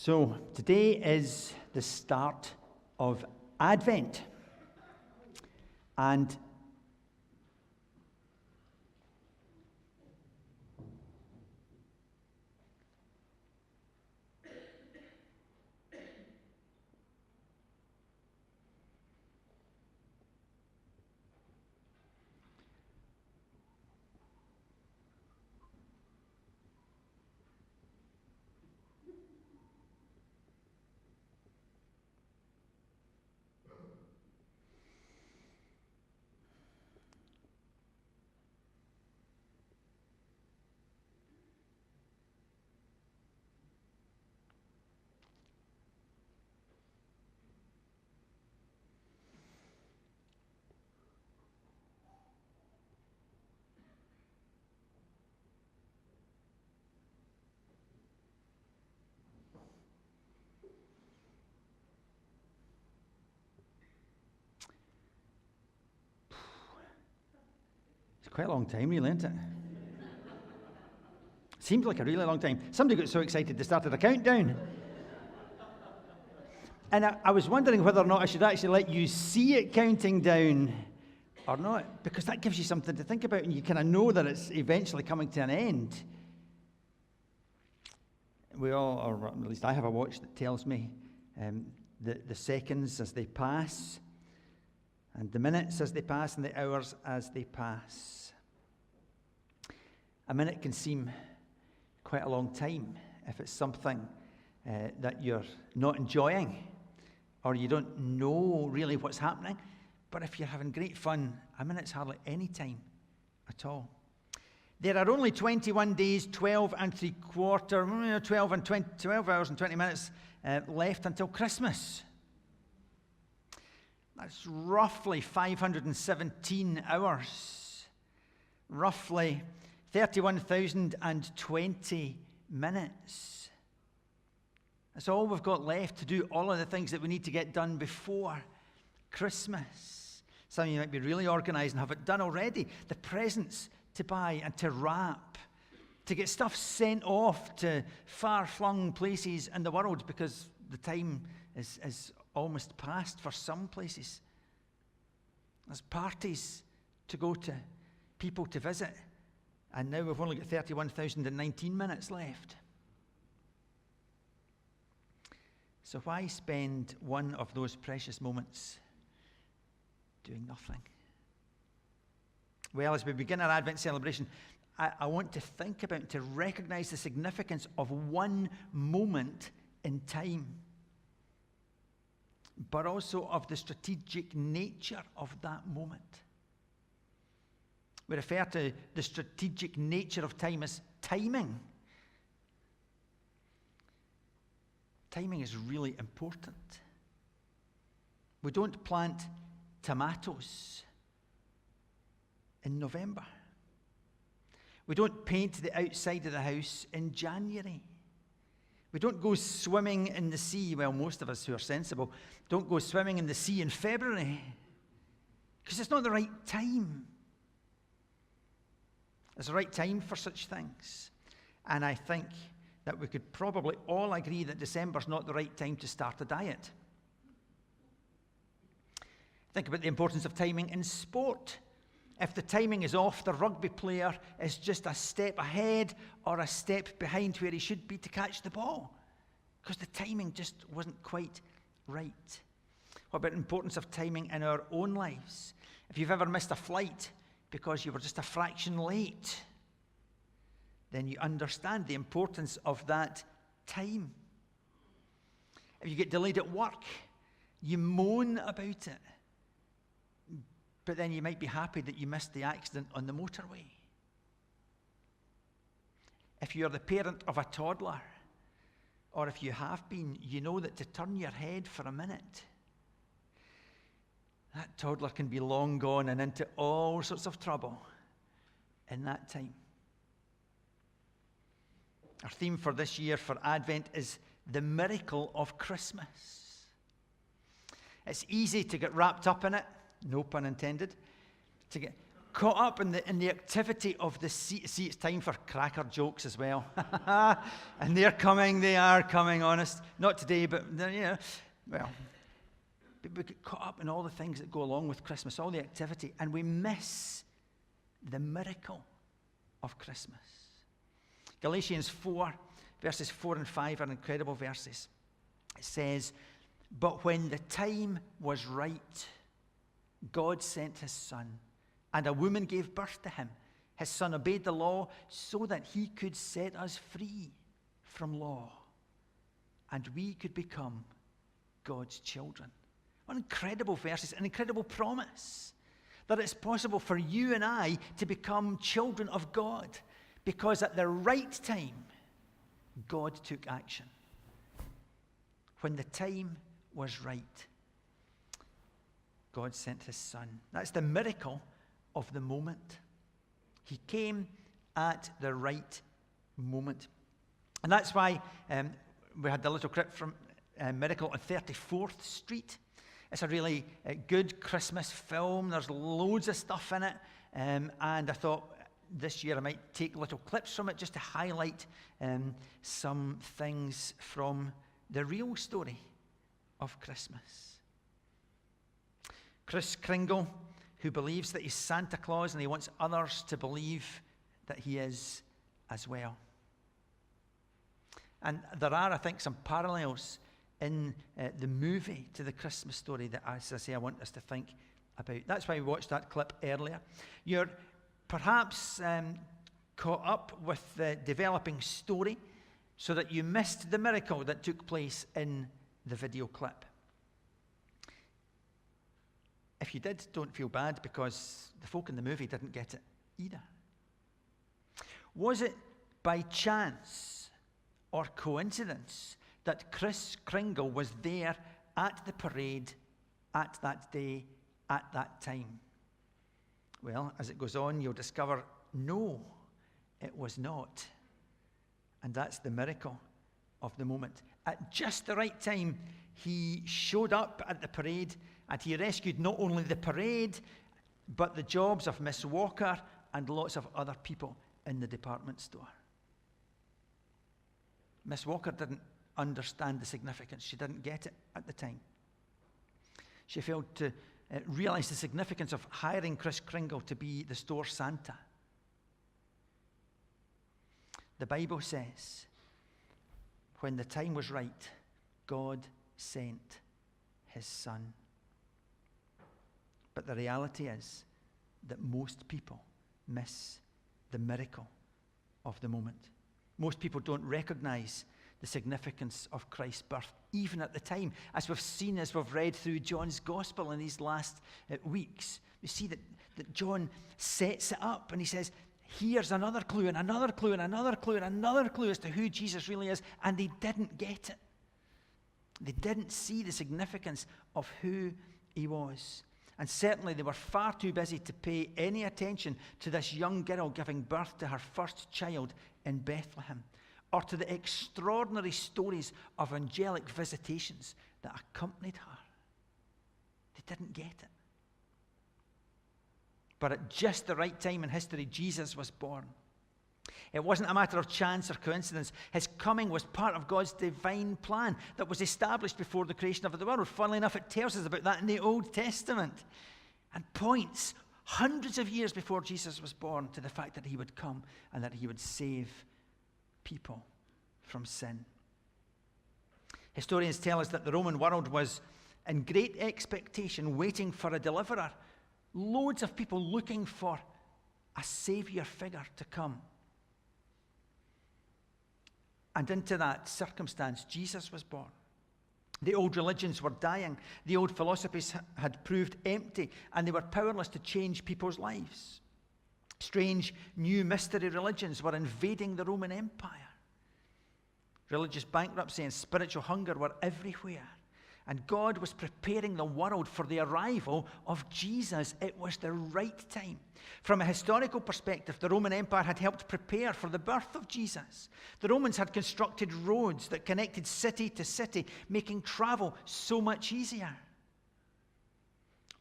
So today is the start of Advent, and it's quite a long time, really, isn't it? Seems like a really long time. Somebody got so excited they started a countdown. And I was wondering whether or not I should actually let you see it counting down or not, because that gives you something to think about and you kind of know that it's eventually coming to an end. We all, or at least I have a watch that tells me the seconds as they pass, and the minutes as they pass, and the hours as they pass. A minute can seem quite a long time if it's something that you're not enjoying or you don't know really what's happening. But if you're having great fun, a minute's hardly any time at all. There are only 21 days, 12 and 3/4, 12 hours and 20 minutes left until Christmas. That's roughly 517 hours, roughly 31,020 minutes. That's all we've got left to do all of the things that we need to get done before Christmas. Some of you might be really organised and have it done already. The presents to buy and to wrap, to get stuff sent off to far-flung places in the world because the time is almost past for some places. There's parties to go to, people to visit, and now we've only got 31,019 minutes left. So why spend one of those precious moments doing nothing? Well, as we begin our Advent celebration, I want to think about, to recognize the significance of one moment in time, but also of the strategic nature of that moment. We refer to the strategic nature of time as timing. Timing is really important. We don't plant tomatoes in November. We don't paint the outside of the house in January. We don't go swimming in the sea. Well, most of us who are sensible don't go swimming in the sea in February because it's not the right time. It's the right time for such things. And I think that we could probably all agree that December's not the right time to start a diet. Think about the importance of timing in sport. If the timing is off, the rugby player is just a step ahead or a step behind where he should be to catch the ball because the timing just wasn't quite right. What about the importance of timing in our own lives? If you've ever missed a flight because you were just a fraction late, then you understand the importance of that time. If you get delayed at work, you moan about it. But then you might be happy that you missed the accident on the motorway. If you're the parent of a toddler, or if you have been, you know that to turn your head for a minute, that toddler can be long gone and into all sorts of trouble in that time. Our theme for this year for Advent is the miracle of Christmas. It's easy to get wrapped up in it, no pun intended, to get caught up in the activity of the see, it's time for cracker jokes as well. And they are coming, honest. Not today, but, well. But we get caught up in all the things that go along with Christmas, all the activity, and we miss the miracle of Christmas. Galatians 4, verses 4 and 5 are incredible verses. It says, "But when the time was right, God sent his Son, and a woman gave birth to him. His Son obeyed the law so that he could set us free from law, and we could become God's children." What incredible verses, an incredible promise that it's possible for you and I to become children of God, because at the right time, God took action. When the time was right, God sent his Son. That's the miracle of the moment. He came at the right moment. And that's why we had the little clip from Miracle on 34th Street. It's a really good Christmas film. There's loads of stuff in it. And I thought this year I might take little clips from it just to highlight some things from the real story of Christmas. Kris Kringle, who believes that he's Santa Claus and he wants others to believe that he is as well. And there are, I think, some parallels in the movie to the Christmas story that, as I say, I want us to think about. That's why we watched that clip earlier. You're perhaps caught up with the developing story so that you missed the miracle that took place in the video clip. If you did, don't feel bad, because the folk in the movie didn't get it either. Was it by chance or coincidence that Kris Kringle was there at the parade at that day, at that time? Well, as it goes on, you'll discover, no, it was not. And that's the miracle of the moment. At just the right time, he showed up at the parade, and he rescued not only the parade, but the jobs of Miss Walker and lots of other people in the department store. Miss Walker didn't understand the significance. She didn't get it at the time. She failed to realize the significance of hiring Kris Kringle to be the store Santa. The Bible says, when the time was right, God sent his Son. But the reality is that most people miss the miracle of the moment. Most people don't recognize the significance of Christ's birth, even at the time. As we've seen, as we've read through John's Gospel in these last weeks, we see that John sets it up and he says, here's another clue and another clue and another clue and another clue as to who Jesus really is, and they didn't get it. They didn't see the significance of who he was. And certainly they were far too busy to pay any attention to this young girl giving birth to her first child in Bethlehem, or to the extraordinary stories of angelic visitations that accompanied her. They didn't get it. But at just the right time in history, Jesus was born. It wasn't a matter of chance or coincidence. His coming was part of God's divine plan that was established before the creation of the world. Funnily enough, it tells us about that in the Old Testament, and points hundreds of years before Jesus was born to the fact that he would come and that he would save people from sin. Historians tell us that the Roman world was in great expectation, waiting for a deliverer. Loads of people looking for a savior figure to come. And into that circumstance, Jesus was born. The old religions were dying. The old philosophies had proved empty, and they were powerless to change people's lives. Strange new mystery religions were invading the Roman Empire. Religious bankruptcy and spiritual hunger were everywhere. And God was preparing the world for the arrival of Jesus. It was the right time. From a historical perspective, the Roman Empire had helped prepare for the birth of Jesus. The Romans had constructed roads that connected city to city, making travel so much easier.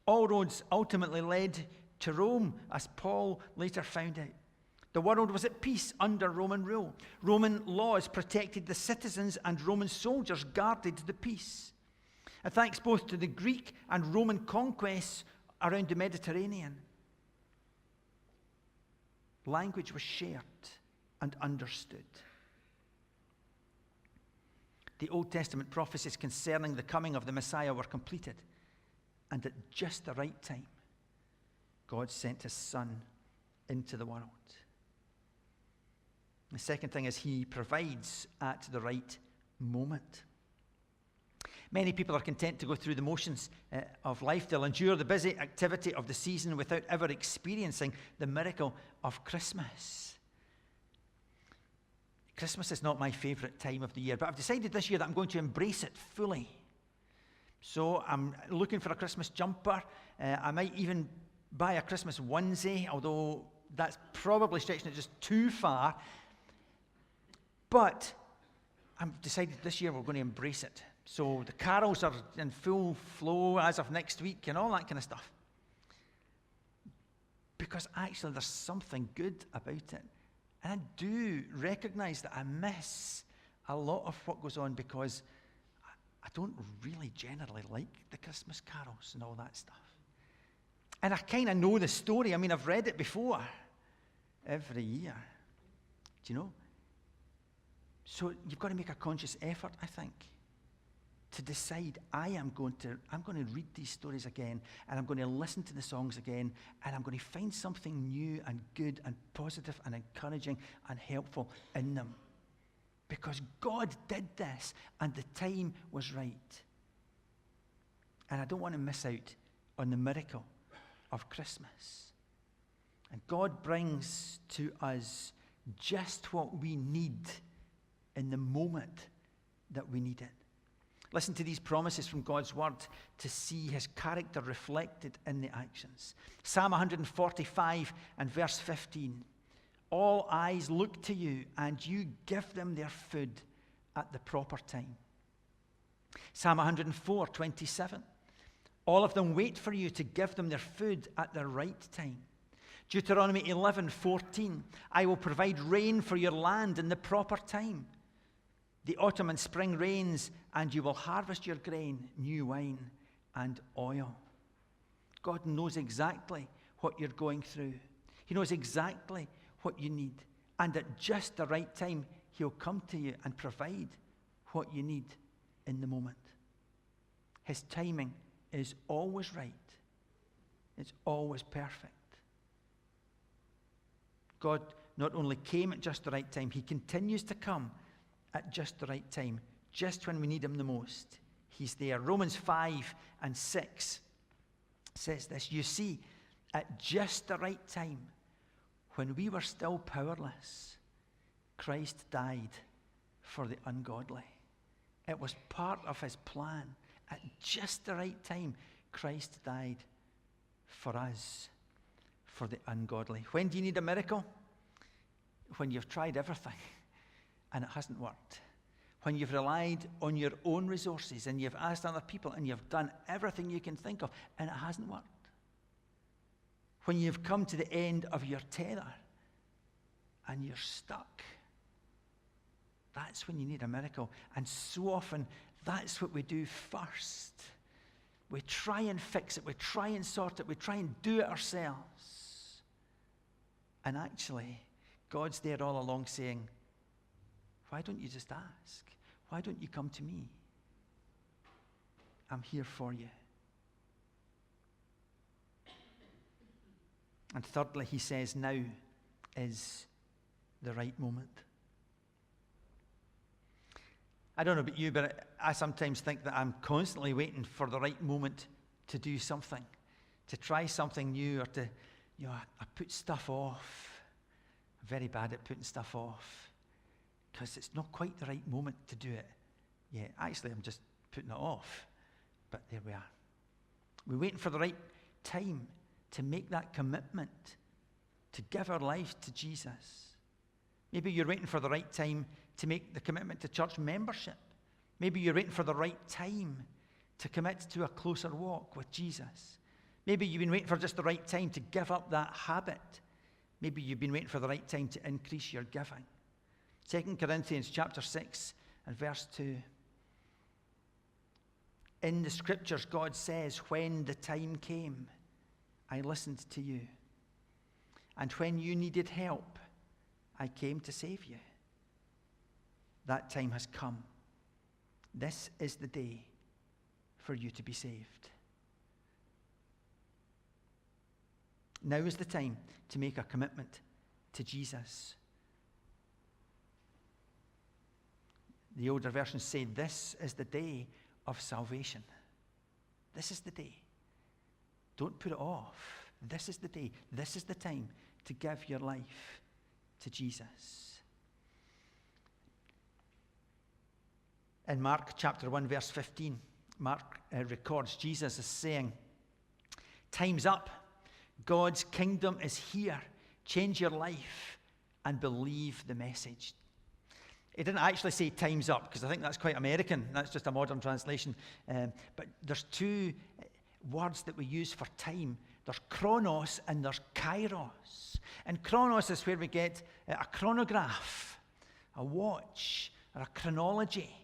All roads ultimately led to Rome, as Paul later found out. The world was at peace under Roman rule. Roman laws protected the citizens, and Roman soldiers guarded the peace. And thanks both to the Greek and Roman conquests around the Mediterranean, language was shared and understood. The Old Testament prophecies concerning the coming of the Messiah were completed, and at just the right time, God sent his Son into the world. The second thing is he provides at the right moment. Many people are content to go through the motions of life. They'll endure the busy activity of the season without ever experiencing the miracle of Christmas. Christmas is not my favourite time of the year, but I've decided this year that I'm going to embrace it fully. So I'm looking for a Christmas jumper. I might even buy a Christmas onesie, although that's probably stretching it just too far. But I've decided this year we're going to embrace it. So the carols are in full flow as of next week and all that kind of stuff. Because actually there's something good about it. And I do recognize that I miss a lot of what goes on because I don't really generally like the Christmas carols and all that stuff. And I kind of know the story. I mean, I've read it before every year. Do you know? So you've got to make a conscious effort, I think, to decide I'm going to read these stories again, and I'm going to listen to the songs again, and I'm going to find something new and good and positive and encouraging and helpful in them. Because God did this, and the time was right. And I don't want to miss out on the miracle of Christmas. And God brings to us just what we need in the moment that we need it. Listen to these promises from God's word to see his character reflected in the actions. Psalm 145 and verse 15. All eyes look to you, and you give them their food at the proper time. Psalm 104, 27. All of them wait for you to give them their food at the right time. Deuteronomy 11, 14. I will provide rain for your land in the proper time. The autumn and spring rains, and you will harvest your grain, new wine, and oil. God knows exactly what you're going through. He knows exactly what you need. And at just the right time, he'll come to you and provide what you need in the moment. His timing is always right. It's always perfect. God not only came at just the right time, he continues to come at just the right time, just when we need him the most. He's there. Romans 5 and 6 says this. You see, at just the right time, when we were still powerless, Christ died for the ungodly. It was part of his plan. At just the right time, Christ died for us, for the ungodly. When do you need a miracle? When you've tried everything and it hasn't worked. When you've relied on your own resources and you've asked other people and you've done everything you can think of and it hasn't worked. When you've come to the end of your tether and you're stuck. That's when you need a miracle. And so often, that's what we do first. We try and fix it. We try and sort it. We try and do it ourselves. And actually, God's there all along saying, why don't you just ask? Why don't you come to me? I'm here for you. And thirdly, he says, now is the right moment. I don't know about you, but I sometimes think that I'm constantly waiting for the right moment to do something, to try something new, or to, I put stuff off. I'm very bad at putting stuff off because it's not quite the right moment to do it yet. Actually, I'm just putting it off, but there we are. We're waiting for the right time to make that commitment to give our lives to Jesus. Maybe you're waiting for the right time to make the commitment to church membership. Maybe you're waiting for the right time to commit to a closer walk with Jesus. Maybe you've been waiting for just the right time to give up that habit. Maybe you've been waiting for the right time to increase your giving. 2 Corinthians chapter 6 and verse 2. In the scriptures, God says, when the time came, I listened to you. And when you needed help, I came to save you. That time has come. This is the day for you to be saved. Now is the time to make a commitment to Jesus. The older versions say, this is the day of salvation. This is the day. Don't put it off. This is the day. This is the time to give your life to Jesus. In Mark chapter 1, verse 15, Mark records Jesus as saying, time's up. God's kingdom is here. Change your life and believe the message. He didn't actually say time's up, because I think that's quite American. That's just a modern translation. But there's two words that we use for time. There's chronos and there's kairos. And chronos is where we get a chronograph, a watch, or a chronology.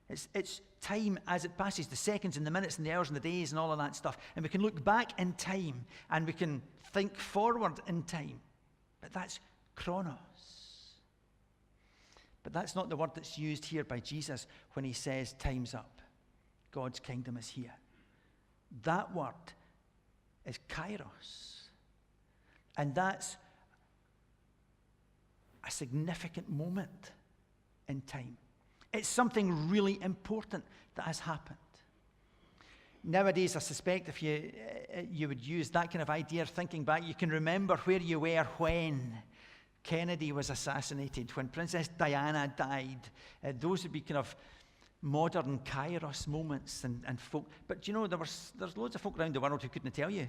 It's time as it passes, the seconds and the minutes and the hours and the days and all of that stuff. And we can look back in time and we can think forward in time. But that's chronos. But that's not the word that's used here by Jesus when he says time's up. God's kingdom is here. That word is kairos. And that's a significant moment in time. It's something really important that has happened. Nowadays, I suspect if you would use that kind of idea, thinking back, you can remember where you were when Kennedy was assassinated, when Princess Diana died. Those would be kind of modern kairos moments and folk. But you know, there's loads of folk around the world who couldn't tell you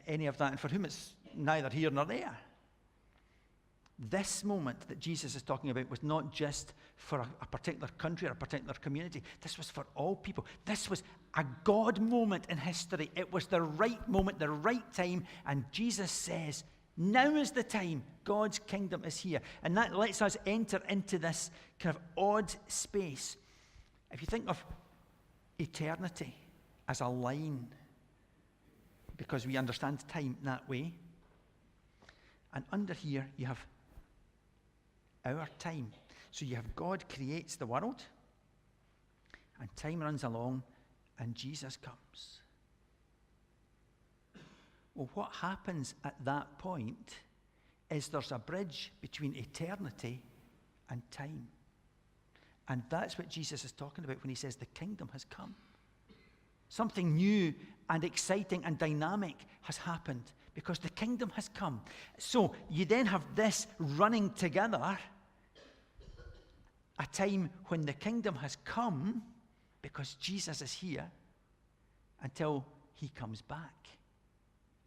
any of that, and for whom it's neither here nor there. This moment that Jesus is talking about was not just for a particular country or a particular community. This was for all people. This was a God moment in history. It was the right moment, the right time. And Jesus says, now is the time. God's kingdom is here. And that lets us enter into this kind of odd space. If you think of eternity as a line, because we understand time that way, and under here you have our time. So you have God creates the world, and time runs along, and Jesus comes. Well, what happens at that point is there's a bridge between eternity and time. And that's what Jesus is talking about when he says the kingdom has come. Something new and exciting and dynamic has happened because the kingdom has come. So you then have this running together, a time when the kingdom has come because Jesus is here until he comes back.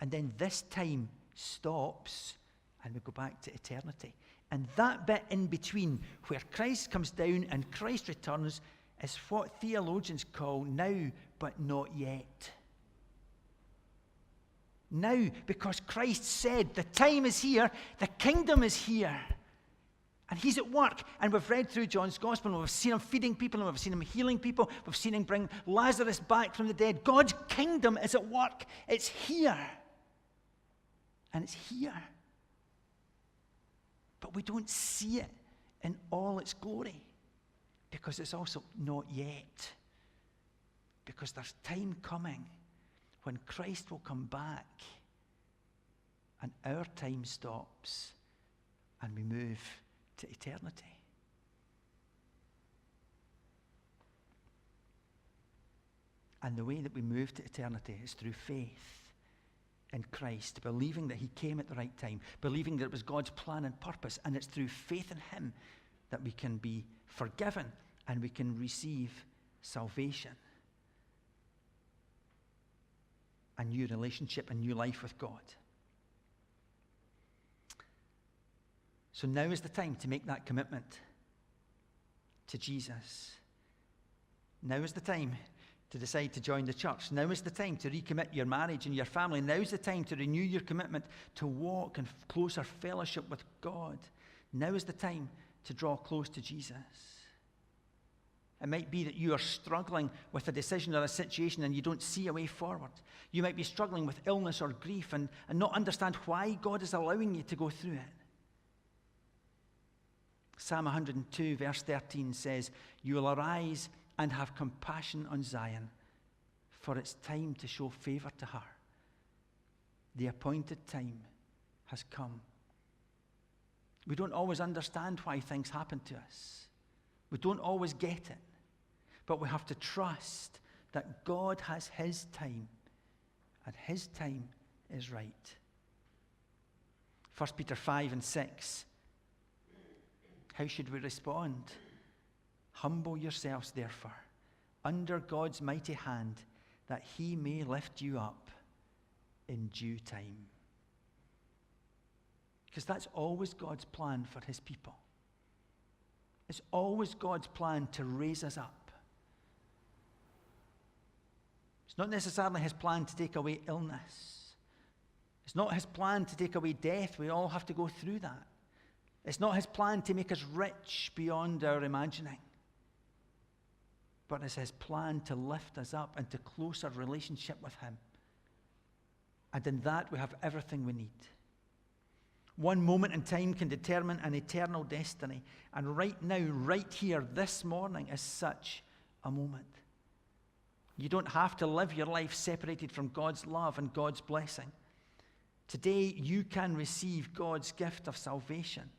And then this time stops and we go back to eternity. And that bit in between where Christ comes down and Christ returns is what theologians call now but not yet. Now, because Christ said the time is here, the kingdom is here. And he's at work. And we've read through John's gospel, and we've seen him feeding people, and we've seen him healing people. We've seen him bring Lazarus back from the dead. God's kingdom is at work. It's here. And it's here. But we don't see it in all its glory. Because it's also not yet. Because there's time coming when Christ will come back. And our time stops. And we move to eternity. And the way that we move to eternity is through faith in Christ, believing that he came at the right time, believing that it was God's plan and purpose, and it's through faith in him that we can be forgiven and we can receive salvation, a new relationship, a new life with God. So now is the time to make that commitment to Jesus. Now is the time to decide to join the church. Now is the time to recommit your marriage and your family. Now is the time to renew your commitment to walk in closer fellowship with God. Now is the time to draw close to Jesus. It might be that you are struggling with a decision or a situation and you don't see a way forward. You might be struggling with illness or grief and not understand why God is allowing you to go through it. Psalm 102 verse 13 says, "You will arise and have compassion on Zion, for it's time to show favor to her. The appointed time has come." We don't always understand why things happen to us. We don't always get it. But we have to trust that God has his time, and his time is right. 1 Peter 5 and 6. How should we respond? "Humble yourselves, therefore, under God's mighty hand, that he may lift you up in due time." Because that's always God's plan for his people. It's always God's plan to raise us up. It's not necessarily his plan to take away illness. It's not his plan to take away death. We all have to go through that. It's not his plan to make us rich beyond our imagining. But it's his plan to lift us up into closer relationship with him. And in that we have everything we need. One moment in time can determine an eternal destiny. And right now, right here, this morning is such a moment. You don't have to live your life separated from God's love and God's blessing. Today, you can receive God's gift of salvation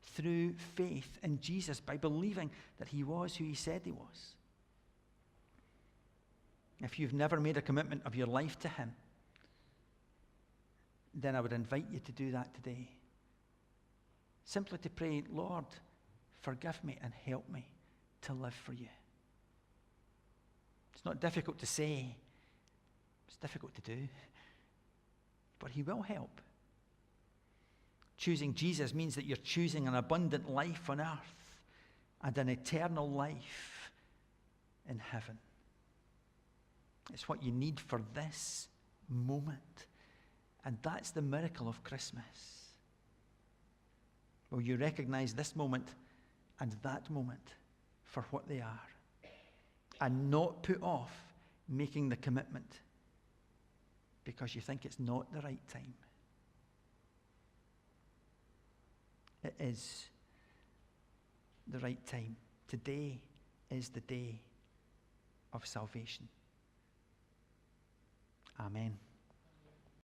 through faith in Jesus by believing that he was who he said he was. If you've never made a commitment of your life to him, then I would invite you to do that today. Simply to pray, "Lord, forgive me and help me to live for you." It's not difficult to say. It's difficult to do. But he will help. Choosing Jesus means that you're choosing an abundant life on earth and an eternal life in heaven. It's what you need for this moment. And that's the miracle of Christmas. Will you recognize this moment and that moment for what they are, and not put off making the commitment because you think it's not the right time? It is the right time. Today is the day of salvation. Amen.